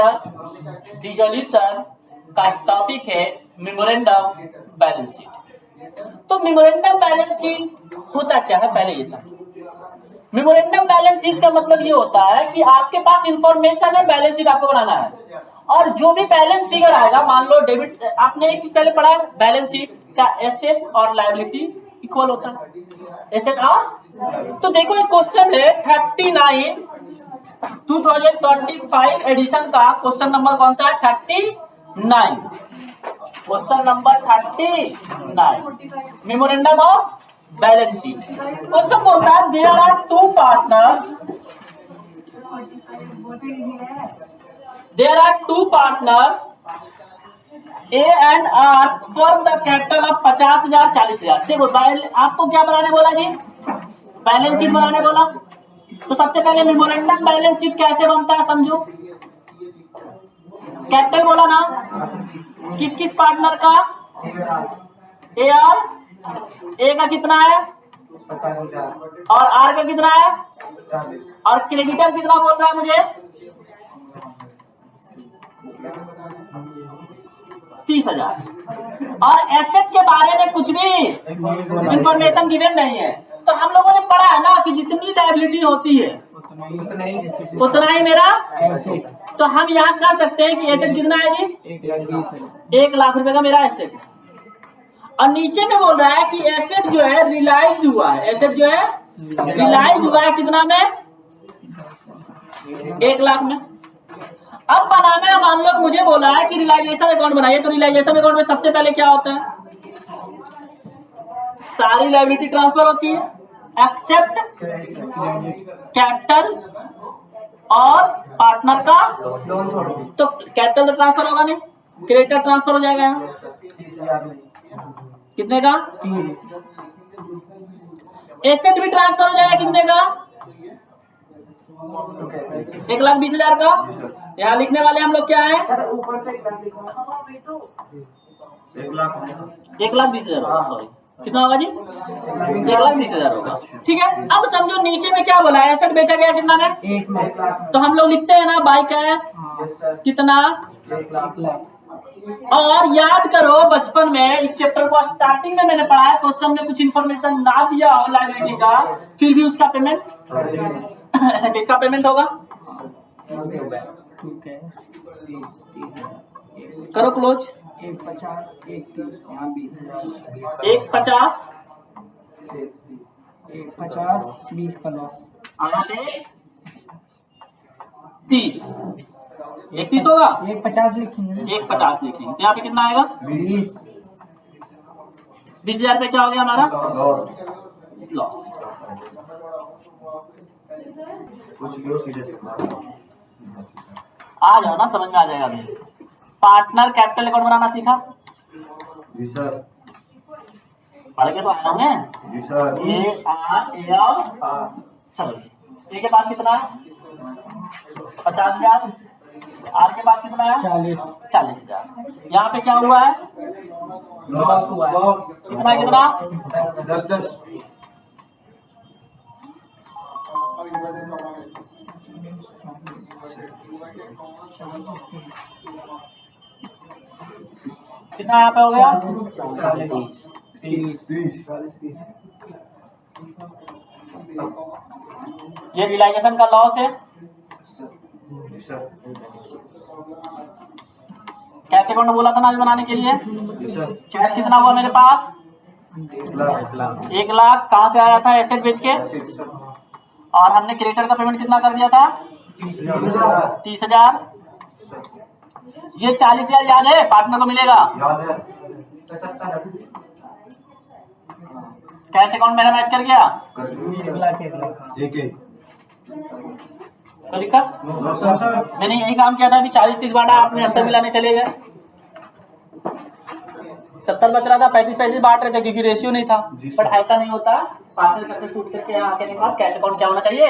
Dissolution का topic है memorandum balance sheet. तो मेमोरेंडम बैलेंस शीट होता क्या है, पहले ये समझो। मेमोरेंडम बैलेंस शीट का मतलब ये होता है कि आपके पास इंफॉर्मेशन है, बैलेंस शीट आपको बनाना है, और जो भी बैलेंस फिगर आएगा, मान लो डेबिट, आपने एक चीज पहले पढ़ा है, बैलेंस शीट का एसेट और लायबिलिटी इक्वल होता है, एसेट और। तो देखो एक क्वेश्चन है 39 2025 एडिशन का क्वेश्चन नंबर कौन सा है, 39, question number 39, memorandum of balance sheet. Question बोलता है there are two partners A and R form the capital of 50,000 40,000। देखो आपको क्या बनाने बोला जी, बैलेंस शीट बनाने बोला। तो सबसे पहले मेमोरेंडम बैलेंस शीट कैसे बनता है समझो। कैपिटल बोला ना, किस किस पार्टनर का, ए और ए का कितना है 50,000 और आर का कितना है 40, और क्रेडिटर कितना बोल रहा है मुझे 30,000। और एसेट के बारे में कुछ भी इंफॉर्मेशन गिवन नहीं है। तो हम लोगों ने पढ़ा है ना कि जितनी लायबिलिटी होती है उतना ही मेरा एसेट। तो हम यहाँ कह सकते हैं कि एसेट कितना है जी 1,00,000 रुपए का मेरा एसेट है। और नीचे में बोल रहा है कि एसेट जो है रिलाइज हुआ है, एसेट जो है रिलाइज हुआ है कितना में 1,00,000 में। अब बनाना है, मान लो मुझे बोला है कि रियलाइजेशन अकाउंट बनाइए। तो रियलाइजेशन अकाउंट में सबसे पहले क्या होता है, सारी लायबिलिटी ट्रांसफर होती है एक्सेप्ट कैपिटल और पार्टनर का लोन छोड़ दो। तो कैपिटल तो ट्रांसफर होगा नहीं, क्रेडिटर ट्रांसफर हो जाएगा यहाँ 30,000 में कितने का, एसेट भी ट्रांसफर हो जाएगा कितने का 1,20,000 का। यहाँ लिखने वाले हम लोग क्या है सर ऊपर से 1,20,000 सॉरी कितना होगा जी 1,20,000 होगा। ठीक है, अब समझो नीचे में क्या बोला है, एसेट बेचा गया कितना में 1,00,000 तो हम लोग लिखते हैं ना बाई कैश कितना। 1,00,000 और याद करो बचपन में इस चैप्टर को स्टार्टिंग में मैंने पढ़ा है, क्वेश्चन में कुछ इंफॉर्मेशन ना दिया हो लायबिलिटी का, फिर भी उसका पेमेंट किसका पेमेंट होगा, करो क्लोज। 1,50 1,30 यहाँ 20,000 1,50 1,50 20 का लॉस यहाँ पे 30 31 होगा 1,50 लिखेंगे 1,50 लिखेंगे तो यहाँ पे कितना आएगा 20,000 पे क्या हो गया हमारा लॉस। आ जाओ ना, समझ में आ जाएगा अभी। पार्टनर कैपिटल अकाउंट बनाना सीखा जी सर, पढ़ के तो आए होंगे जी सर। ए आर ए और चलो ए के पास कितना है 50,000, आर के पास कितना है 40,000। यहाँ पे क्या हुआ है लॉस हुआ है कितना कितना 10 कितना यहाँ पे हो गया 30 ये रियलाइजेशन का लॉस है। जी सर, कैश अकाउंट बोला था ना अभी बनाने के लिए। जी सर। कैश कितना हुआ मेरे पास 1,00,000 1,00,000 कहाँ से आया था एसेट बेच के, और हमने क्रेडिटर का पेमेंट कितना कर दिया था 30,000। ये 40,000 याद है पार्टनर को मिलेगा, याद है 70 कैश अकाउंट मेरा मैच कर गया 1,00,000 एक तो दिक्कत मैंने यही काम किया था। अभी 40-30 बांटा आपने 80 मिलाने चले गए, 70 बच रहा था, 35-35 बांट रहे थे क्योंकि रेशियो नहीं था। बट ऐसा नहीं होता, पार्टनर करके शूट करके यहाँ आके नहीं, कैश अकाउंट क्या होना चाहिए